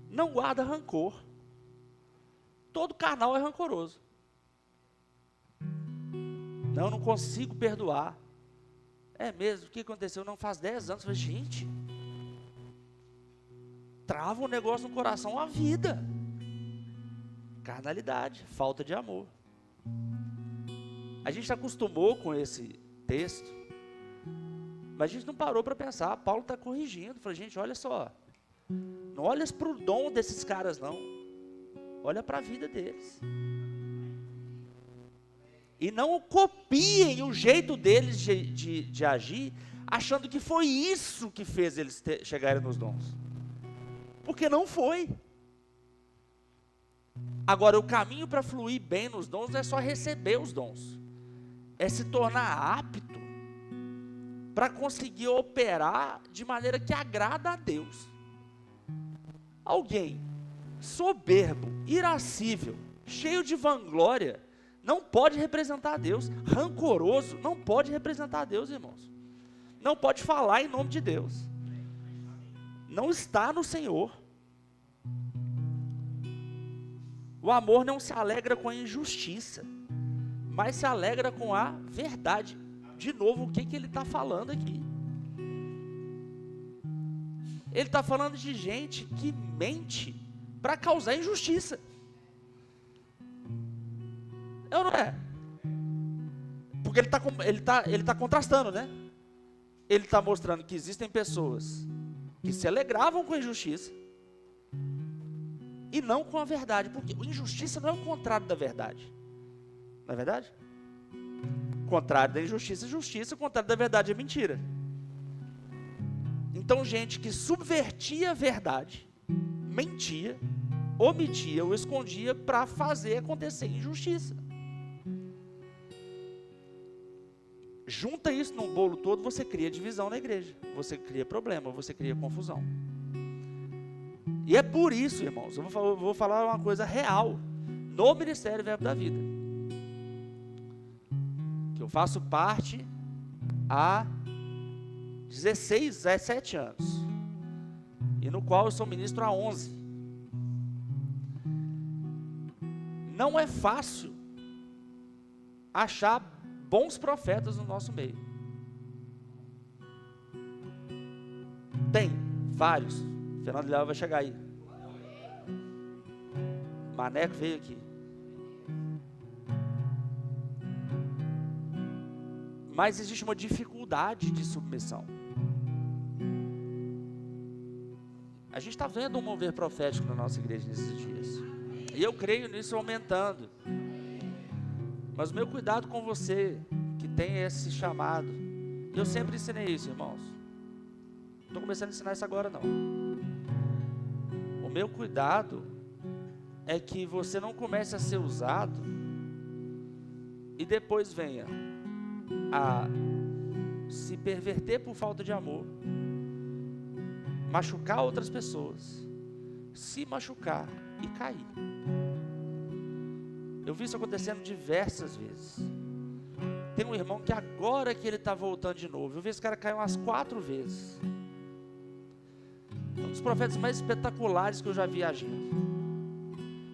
Não guarda rancor. Todo carnal é rancoroso. Não consigo perdoar. É mesmo, o que aconteceu? Não faz 10 anos. Eu falei, gente, trava um negócio no coração, a vida. Carnalidade, falta de amor. A gente se acostumou com esse texto, mas a gente não parou para pensar. Paulo está corrigindo. Falei, gente, olha só, não olha para o dom desses caras não, olha para a vida deles. E não copiem o jeito deles de agir, achando que foi isso que fez eles chegarem nos dons. Porque não foi. Agora, o caminho para fluir bem nos dons não é só receber os dons. É se tornar apto para conseguir operar de maneira que agrada a Deus. Alguém soberbo, irascível, cheio de vanglória, não pode representar a Deus. Rancoroso não pode representar a Deus, irmãos. Não pode falar em nome de Deus. Não está no Senhor. O amor não se alegra com a injustiça, mas se alegra com a verdade. De novo, o que ele está falando aqui? Ele está falando de gente que mente para causar injustiça. É ou não é? Porque ele tá contrastando, né? Ele está mostrando que existem pessoas que se alegravam com a injustiça e não com a verdade, porque a injustiça não é o contrário da verdade, não é verdade? O contrário da injustiça é justiça, o contrário da verdade é mentira. Então, gente que subvertia a verdade, mentia, omitia ou escondia para fazer acontecer injustiça. Junta isso num bolo todo, você cria divisão na igreja, você cria problema, você cria confusão. E é por isso, irmãos, eu vou falar uma coisa real no Ministério Verbo da Vida, que eu faço parte há 17 anos, e no qual eu sou ministro há 11. Não é fácil achar bons profetas no nosso meio. Tem vários. Fernando Leal vai chegar aí. Maneco veio aqui. Mas existe uma dificuldade de submissão. A gente está vendo um mover profético na nossa igreja nesses dias. E eu creio nisso aumentando. Mas o meu cuidado com você, que tem esse chamado, eu sempre ensinei isso, irmãos. Não estou começando a ensinar isso agora, não. O meu cuidado é que você não comece a ser usado e depois venha a se perverter por falta de amor, machucar outras pessoas, se machucar e cair. Eu vi isso acontecendo diversas vezes. Tem um irmão que agora que ele está voltando de novo, eu vi esse cara cair umas 4 vezes. Um dos profetas mais espetaculares que eu já vi agindo.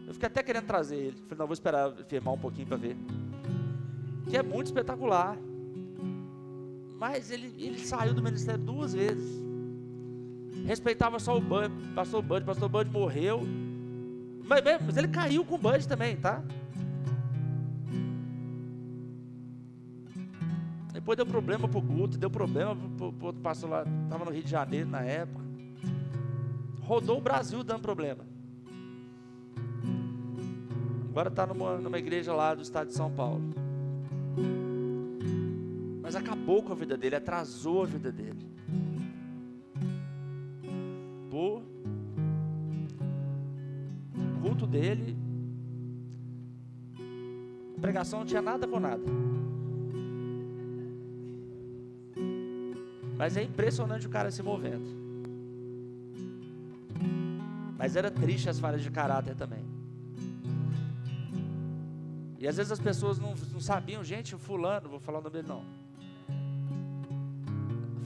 Eu fiquei até querendo trazer ele. Falei, não, vou esperar firmar um pouquinho para ver. Que é muito espetacular. Mas ele saiu do ministério 2 vezes. Respeitava só o Bud, pastor Bud morreu. Mas ele caiu com o Bud também, tá? Depois deu problema pro Guto, deu problema pro outro pastor lá, estava no Rio de Janeiro na época. Rodou o Brasil dando problema. Agora está numa igreja lá do estado de São Paulo. Mas acabou com a vida dele, atrasou a vida dele. O culto dele, a pregação não tinha nada com nada. Mas é impressionante o cara se movendo. Mas era triste as falhas de caráter também. E às vezes as pessoas não sabiam, gente, o fulano, vou falar o nome dele não.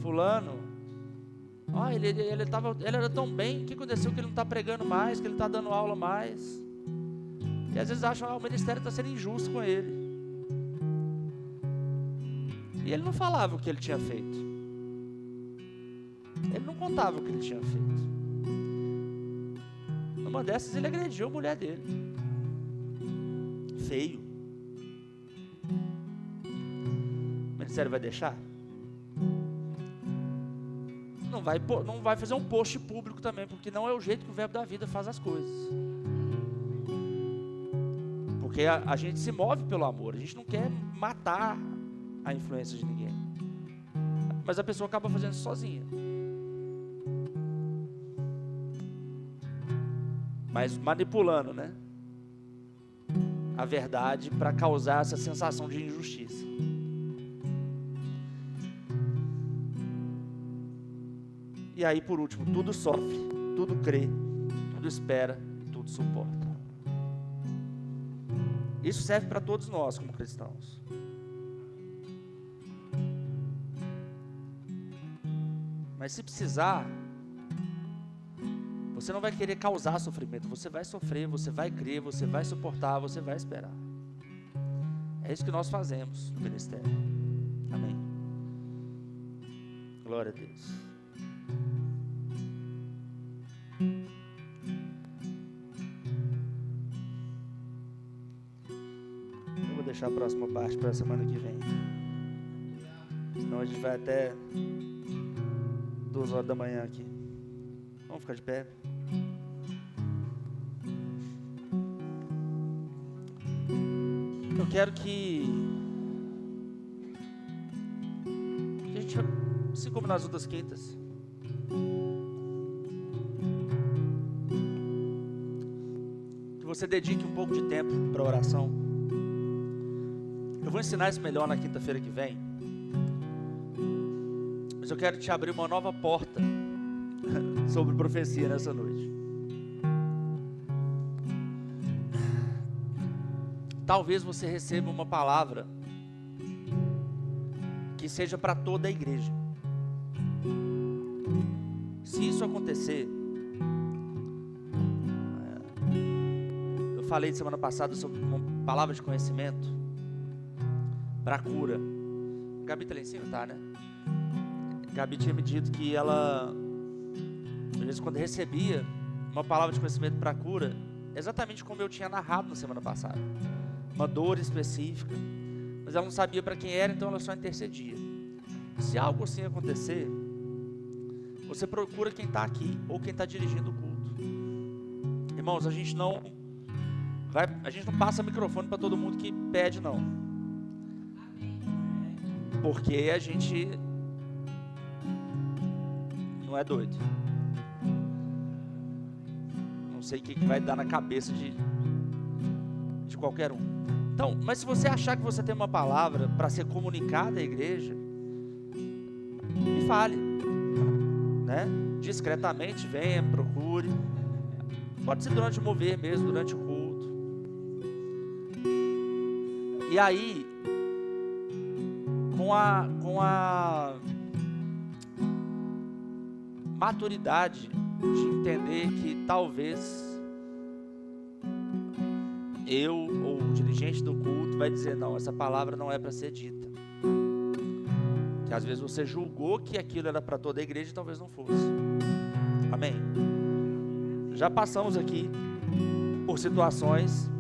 Fulano, ele era tão bem, o que aconteceu que ele não está pregando mais, que ele está dando aula mais. E às vezes acham, o ministério está sendo injusto com ele. E ele não falava o que ele tinha feito. Ele não contava o que ele tinha feito. Numa dessas ele agrediu a mulher dele. Feio. O ministério vai deixar? Não vai fazer um post público também, porque não é o jeito que o Verbo da Vida faz as coisas. Porque a gente se move pelo amor, a gente não quer matar a influência de ninguém. Mas a pessoa acaba fazendo isso sozinha. Mas manipulando, né? A verdade para causar essa sensação de injustiça. E aí, por último, tudo sofre, tudo crê, tudo espera, tudo suporta. Isso serve para todos nós como cristãos. Mas se precisar, você não vai querer causar sofrimento, você vai sofrer, você vai crer, você vai suportar, você vai esperar. É isso que nós fazemos no ministério. Amém. Glória a Deus. Eu vou deixar a próxima parte para a semana que vem. Senão a gente vai até 2 horas da manhã aqui. Vamos ficar de pé. Eu quero que a gente, assim como nas outras quintas, que você dedique um pouco de tempo para oração. Eu vou ensinar isso melhor na quinta-feira que vem, mas eu quero te abrir uma nova porta sobre profecia nessa noite. Talvez você receba uma palavra que seja para toda a igreja. Se isso acontecer, eu falei de semana passada sobre uma palavra de conhecimento para cura. A Gabi está lá em cima, tá, né? A Gabi tinha me dito que ela, às vezes, quando recebia uma palavra de conhecimento para cura, exatamente como eu tinha narrado na semana passada, uma dor específica, mas ela não sabia para quem era, então ela só intercedia. Se algo assim acontecer, você procura quem está aqui ou quem está dirigindo o culto. Irmãos, a gente não passa microfone para todo mundo que pede, não, porque a gente não é doido. Não sei o que vai dar na cabeça de qualquer um. Então, mas se você achar que você tem uma palavra para ser comunicada à igreja, me fale, né? Discretamente, venha, procure. Pode ser durante o mover mesmo, durante o culto. E aí, com a maturidade de entender que talvez eu ou o dirigente do culto vai dizer, não, essa palavra não é para ser dita. Que às vezes você julgou que aquilo era para toda a igreja e talvez não fosse. Amém? Já passamos aqui por situações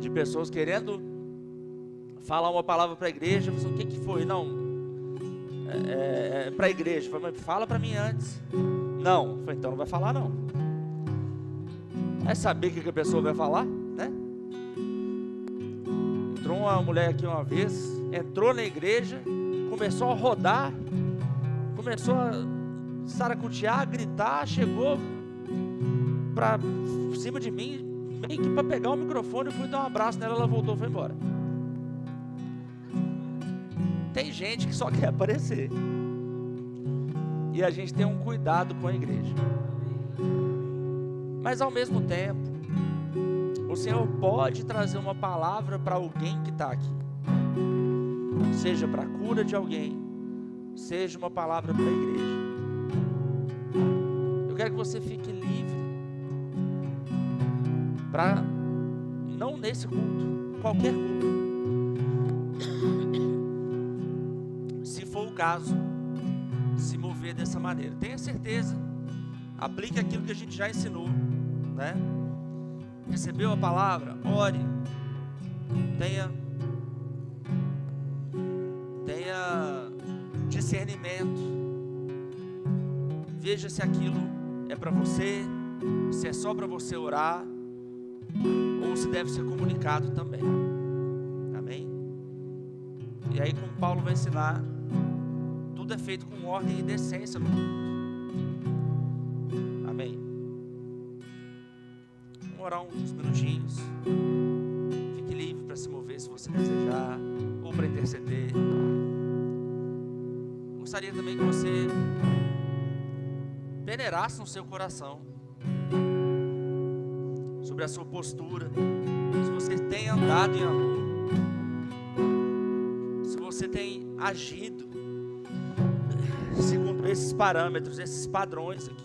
de pessoas querendo falar uma palavra para a igreja. O que foi? Não, para a igreja. Fala para mim antes. Não, então não vai falar não. É saber o que a pessoa vai falar, né? Entrou uma mulher aqui uma vez, entrou na igreja, começou a rodar, começou a saracotear, a gritar, chegou para cima de mim, meio que para pegar o microfone, eu fui dar um abraço nela, ela voltou e foi embora. Tem gente que só quer aparecer, e a gente tem um cuidado com a igreja, mas ao mesmo tempo, o Senhor pode trazer uma palavra para alguém que está aqui, seja para a cura de alguém, seja uma palavra para a igreja. Eu quero que você fique livre para, não nesse culto, qualquer culto, se for o caso, se mover dessa maneira. Tenha certeza, aplique aquilo que a gente já ensinou, né? Recebeu a palavra, ore, tenha discernimento, veja se aquilo é para você, se é só para você orar, ou se deve ser comunicado também. Amém? E aí, como Paulo vai ensinar, tudo é feito com ordem e decência no culto. Amém? Vamos orar uns minutinhos. Fique livre para se mover se você desejar, ou para interceder. Gostaria também que você venerasse no seu coração sobre a sua postura, se você tem andado em amor, se você tem agido segundo esses parâmetros, esses padrões aqui.